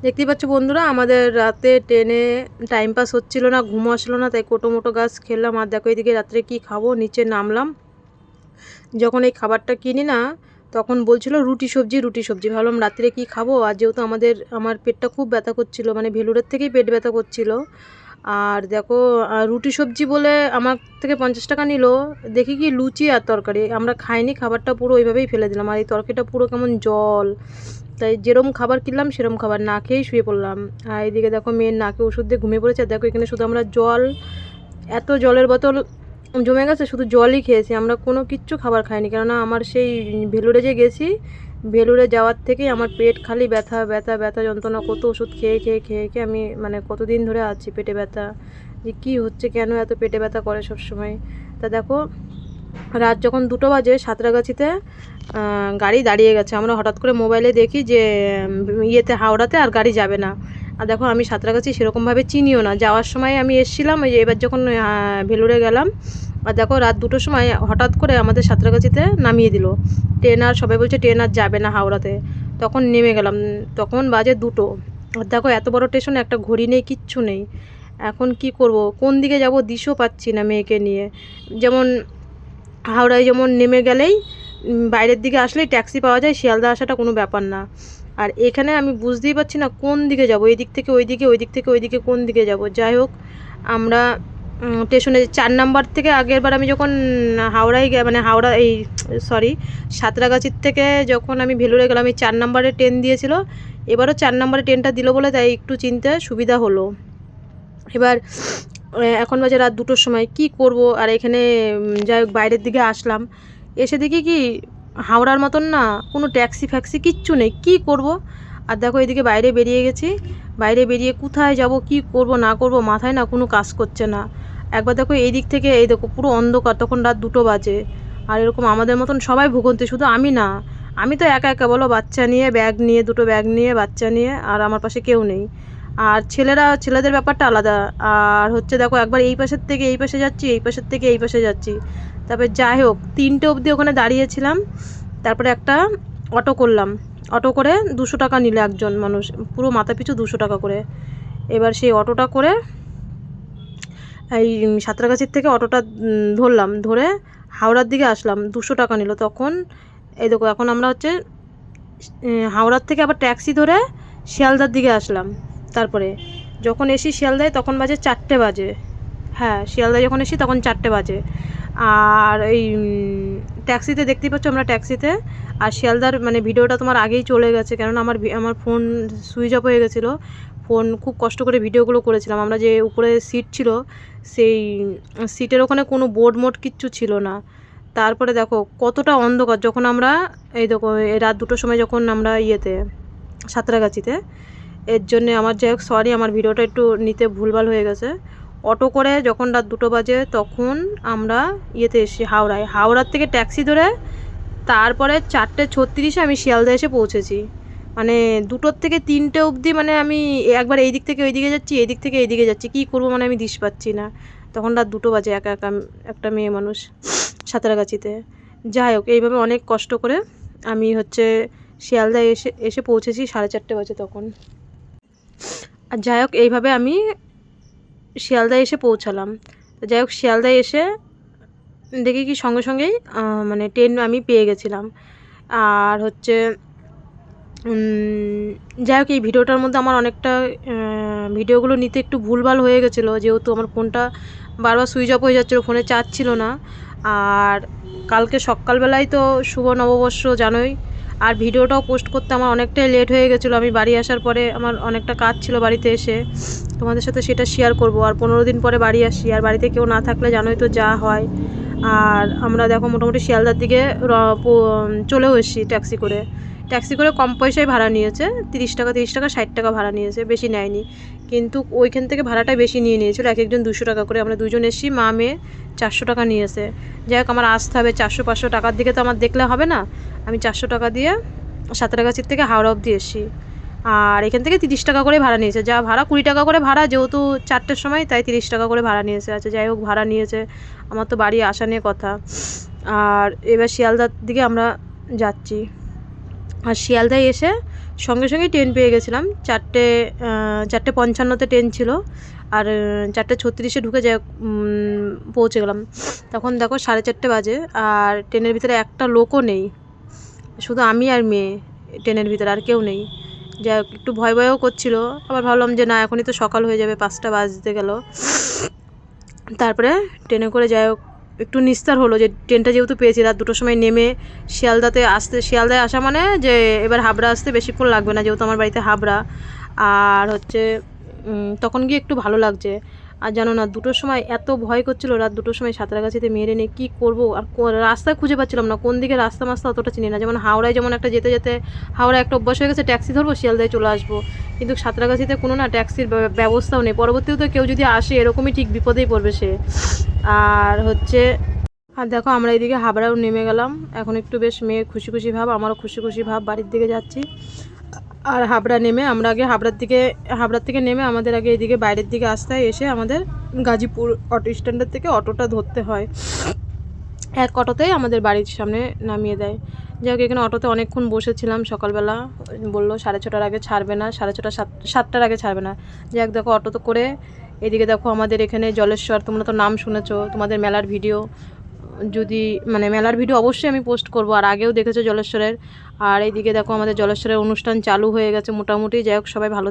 দেখতেই পাচ্ছ বন্ধুরা, আমাদের রাতে ট্রেনে টাইম পাস হচ্ছিল না, ঘুমও আসলো না, তাই কোটো মোটো গাছ খেলাম। আর দেখো এদিকে রাত্রে কি খাবো, নিচে নামলাম। যখন এই খাবারটা কিনি না, তখন বলছিল রুটি সবজি রুটি সবজি। ভাবলাম রাত্রে কি খাবো। আর যেহেতু আমার পেটটা খুব ব্যথা করছিল, মানে ভেলুরের থেকেই পেট ব্যথা করছিল। আর দেখো রুটি সবজি বলে আমার থেকে 50 টাকা নিল। দেখি কি লুচি আর তরকারি, আমরা খাইনি, খাবারটা পুরো ওইভাবেই ফেলে দিলাম। আর এই তরকারিটা পুরো কেমন জল। তাই যেরম খাবার কিনলাম সেরম খাবার না খেয়েই শুয়ে পড়লাম। আর এদিকে দেখো মেয়ের নাকে ওষুধ দিয়ে ঘুমিয়ে পড়েছে। আর দেখো এখানে শুধু আমরা জল, এত জলের বোতল জমে গেছে, শুধু জলই খেয়েছি, আমরা কোনো কিচ্ছু খাবার খাইনি। কেননা আমার সেই ভেলুরে যে গেছি, ভেলুরে যাওয়ার থেকেই আমার পেট খালি ব্যথা ব্যথা ব্যথা যন্ত্রণা। কত ওষুধ খেয়ে খেয়ে খেয়ে খেয়ে আমি মানে কতদিন ধরে আছি পেটে ব্যথা, যে কী হচ্ছে, কেন এত পেটে ব্যথা করে সবসময়। তা দেখো রাত যখন 2টো বাজে, সাঁতরাগাছিতে গাড়ি দাঁড়িয়ে গেছে। আমরা হঠাৎ করে মোবাইলে দেখি যে ইয়েতে হাওড়াতে আর গাড়ি যাবে না। আর দেখো আমি সাঁতরাগাছি সেরকমভাবে চিনিও না, যাওয়ার সময় আমি এসেছিলাম, ওই যে এবার যখন ভেলুরে গেলাম। আর দেখো রাত 2টোর সময় হঠাৎ করে আমাদের সাঁতরাগাছিতে নামিয়ে দিল ট্রেন। আর সবাই বলছে ট্রেন আর যাবে না হাওড়াতে। তখন নেমে গেলাম, তখন বাজে 2টো। আর দেখো এত বড় স্টেশনে একটা ঘড়ি নেই, কিচ্ছু নেই। এখন কি করব, কোন দিকে যাব দিশও পাচ্ছি না মেয়েকে নিয়ে। যেমন হাওড়ায় যেমন নেমে গেলেই বাইরের দিকে আসলেই ট্যাক্সি পাওয়া যায়, শিয়ালদা আসাটা কোনো ব্যাপার না। আর এখানে আমি বুঝতেই পারছি না কোন দিকে যাব, এই দিক থেকে ওই দিকে, ওই দিক থেকে ওই দিকে, কোন দিকে যাব। যাই হোক আমরা স্টেশনে 4 নাম্বার থেকে, আগেরবার আমি যখন হাওড়ায় মানে হাওড়া এই সরি সাঁতরাগাছির থেকে যখন আমি ভেলুরে গেলাম, এই 4 নাম্বারে ট্রেন দিয়েছিল। এবারও 4 নাম্বারে ট্রেনটা দিল বলে তাই একটু চিনতে সুবিধা হলো। এবার এখন বাজে রাত 2টোর সময়, কি করব। আর এখানে যাই হোক বাইরের দিকে আসলাম, এসে দেখি কি হাওড়ার মতন না কোনো ট্যাক্সি ফ্যাক্সি কিচ্ছু নেই, কি করব। আর দেখো এদিকে বাইরে বেরিয়ে গেছি, বাইরে বেরিয়ে কোথায় যাব, কি করব না করব মাথায় না কোনো কাজ করছে না। একবার দেখো এই দিক থেকে, এই দেখো পুরো অন্ধকার, তখন রাত 2টো বাজে। আর এরকম আমাদের মতন সবাই ভুগন্তি, শুধু আমি না। আমি তো একা একা বলো, বাচ্চা নিয়ে, ব্যাগ নিয়ে, 2টো ব্যাগ নিয়ে, বাচ্চা নিয়ে, আর আমার পাশে কেউ নেই। আর ছেলেদের ব্যাপারটা আলাদা। আর হচ্ছে দেখো একবার এই পাশের থেকে এই পাশে যাচ্ছি, এই পাশের থেকে এই পাশে যাচ্ছি। তারপরে যাই হোক 3টে অবধি ওখানে দাঁড়িয়েছিলাম। তারপরে একটা অটো করলাম, অটো করে 200 টাকা নিল একজন মানুষ, পুরো মাথা পিছু 200 টাকা করে। এবার সেই অটোটা করে এই সাঁতরাগাছির থেকে অটোটা ধরলাম, ধরে হাওড়ার দিকে আসলাম। 200 টাকা নিল তখন। এই দেখো এখন আমরা হচ্ছে হাওড়ার থেকে আবার ট্যাক্সি ধরে শিয়ালদার দিকে আসলাম। তারপরে যখন এসি শিয়ালদায় তখন বাজে 4টে বাজে। হ্যাঁ, শিয়ালদায় যখন এসি তখন 4টে বাজে। আর এই ট্যাক্সিতে দেখতেই পাচ্ছ আমরা ট্যাক্সিতে। আর শিয়ালদার মানে ভিডিওটা তোমার আগেই চলে গেছে, কেননা আমার ফোন সুইচ অফ হয়ে গেছিলো। ফোন খুব কষ্ট করে ভিডিওগুলো করেছিলাম। আমরা যে উপরে সিট ছিল, সেই সিটের ওখানে কোনো বোর্ড মোড কিচ্ছু ছিল না। তারপরে দেখো কতটা অন্ধকার, যখন আমরা এই দেখো এই রাত 2টোর সময় যখন আমরা ইয়েতে সাঁতরাগাছিতে। এর জন্যে আমার যাই হোক সরি, আমার ভিডিওটা একটু নিতে ভুলভাল হয়ে গেছে। অটো করে যখন রাত 2টো বাজে তখন আমরা ইয়েতে এসেছি হাওড়ার থেকে ট্যাক্সি ধরে তারপরে 4টে 36-এ আমি শিয়ালদা এসে পৌঁছেছি। মানে 2টোর থেকে 3টে অবধি মানে আমি একবার এই দিক থেকে ওই দিকে যাচ্ছি, এই দিক থেকে এই দিকে যাচ্ছি, কী করবো মানে আমি দিশ পাচ্ছি না। তখন রাত 2টো বাজে, একা একা একটা মেয়ে মানুষ সাঁতরাগাছিতে। যাই হোক এইভাবে অনেক কষ্ট করে আমি হচ্ছে শিয়ালদায় এসে পৌঁছেছি 4:30 বাজে তখন। আর যাই হোক এইভাবে আমি শিয়ালদায় এসে পৌঁছালাম। তো যাই হোক শিয়ালদায় এসে দেখি কি সঙ্গে সঙ্গেই মানে ট্রেন আমি পেয়ে গেছিলাম। আর হচ্ছে যাই হোক এই ভিডিওটার মধ্যে আমার অনেকটা ভিডিওগুলো নিতে একটু ভুলভাল হয়ে গেছিলো, যেহেতু আমার ফোনটা বারবার সুইচ অফ হয়ে যাচ্ছিলো, ফোনে চার্জ ছিল না। আর কালকে সকালবেলায় তো শুভ নববর্ষ জানোই। আর ভিডিওটাও পোস্ট করতে আমার অনেকটাই লেট হয়ে গেছিলো। আমি বাড়ি আসার পরে আমার অনেকটা কাজ ছিল বাড়িতে এসে, তোমাদের সাথে সেটা শেয়ার করব। আর 15 দিন পরে বাড়ি আসি, আর বাড়িতে কেউ না থাকলে জানোই তো যা হয়। আর আমরা দেখো মোটামুটি শিয়ালদার দিকে চলেও এসেছি ট্যাক্সি করে কম পয়সায় ভাড়া নিয়েছে, 30 টাকা 60 টাকা ভাড়া নিয়েছে, বেশি নেয়নি। কিন্তু ওইখান থেকে ভাড়াটাই বেশি নিয়ে নিয়েছিল, এক একজন 200 টাকা করে। আমরা দুজন এসেছি, মা মেয়ে 400 টাকা নিয়েছে। যাই হোক আমার আসতে হবে 400-500 টাকার দিকে, তো আমার দেখলে হবে না। আমি 400 টাকা দিয়ে সাঁতরাগাছির থেকে হাওড়া অবধি এসেছি। আর এখান থেকে 30 টাকা করে ভাড়া নিয়েছে, যা ভাড়া 20 টাকা করে ভাড়া, যেহেতু 4টের সময় তাই 30 টাকা করে ভাড়া নিয়েছে। আচ্ছা যাই হোক ভাড়া নিয়েছে, আমার তো বাড়ি আসা নিয়ে কথা। আর এবার শিয়ালদার দিকে আমরা যাচ্ছি। আর শিয়ালদায় এসে সঙ্গে সঙ্গেই ট্রেন পেয়ে গেছিলাম। 4:55 ট্রেন ছিল, আর 4:36 ঢুকে যাই পৌঁছে গেলাম। তখন দেখো 4:30 বাজে, আর ট্রেনের ভিতরে একটা লোকও নেই, শুধু আমি আর মেয়ে ট্রেনের ভিতরে, আর কেউ নেই। যা একটু ভয় ভয়ও করছিল, আবার ভাবলাম যে না এখনই তো সকাল হয়ে যাবে, 5টা বাজতে গেল। তারপরে ট্রেনে করে যাই হোক একটু নিস্তার হলো, যে ট্রেনটা যেহেতু পেয়েছি রাত 2টোর সময় নেমে শিয়ালদায় আসা মানে যে এবার হাবড়া আসতে বেশিক্ষণ লাগবে না, যেহেতু আমার বাড়িতে হাবড়া। আর হচ্ছে তখন গিয়ে একটু ভালো লাগছে। আর জানো না 2টোর সময় এত ভয় করছিল, রাত 2টোর সময় সাঁতরাগাছিতে মেরে নিয়ে কী করবো, আর রাস্তায় খুঁজে পাচ্ছিলাম না, কোন দিকে রাস্তা অতটা চিনি না। যেমন হাওড়ায় যেমন একটা যেতে যেতে হাওড়ায় একটা অভ্যাস হয়ে গেছে, ট্যাক্সি ধরবো শিয়ালদায় চলে আসবো, কিন্তু সাঁতরাগাছিতে কোনো না ট্যাক্সির ব্যবস্থাও নেই। পরবর্তীতে কেউ যদি আসে এরকমই ঠিক বিপদেই পড়বে সে। আর হচ্ছে আর দেখো আমরা এইদিকে হাবড়াও নেমে গেলাম। এখন একটু বেশ মেয়ে খুশি খুশি ভাব, আমারও খুশি খুশি ভাব, বাড়ির দিকে যাচ্ছি। আর হাবড়া নেমে আমরা আগে হাবড়ার থেকে নেমে আমাদের আগে এইদিকে বাইরের দিকে আসতে হয়, এসে আমাদের গাজীপুর অটো স্ট্যান্ডের থেকে অটোটা ধরতে হয়। এক অটোতেই আমাদের বাড়ির সামনে নামিয়ে দেয়। যাই হোক এখানে অটোতে অনেকক্ষণ বসেছিলাম, সকালবেলা বললো 6:30টার আগে ছাড়বে না, 6:30 7টার আগে ছাড়বে না। যাই হোক দেখো অটোতে করে এদিকে দেখো আমাদের এখানে জলেশ্বর, তোমরা তো নাম শুনেছো, তোমাদের মেলার ভিডিও মেলার ভিডিও অবশ্যই আমি পোস্ট করব, আর আগেও দেখেছো জলেশ্বরের। আর এইদিকে দেখো আমাদের জলেশ্বরের অনুষ্ঠান চালু হয়ে গেছে মোটামুটি। যাই হোক সবাই ভালো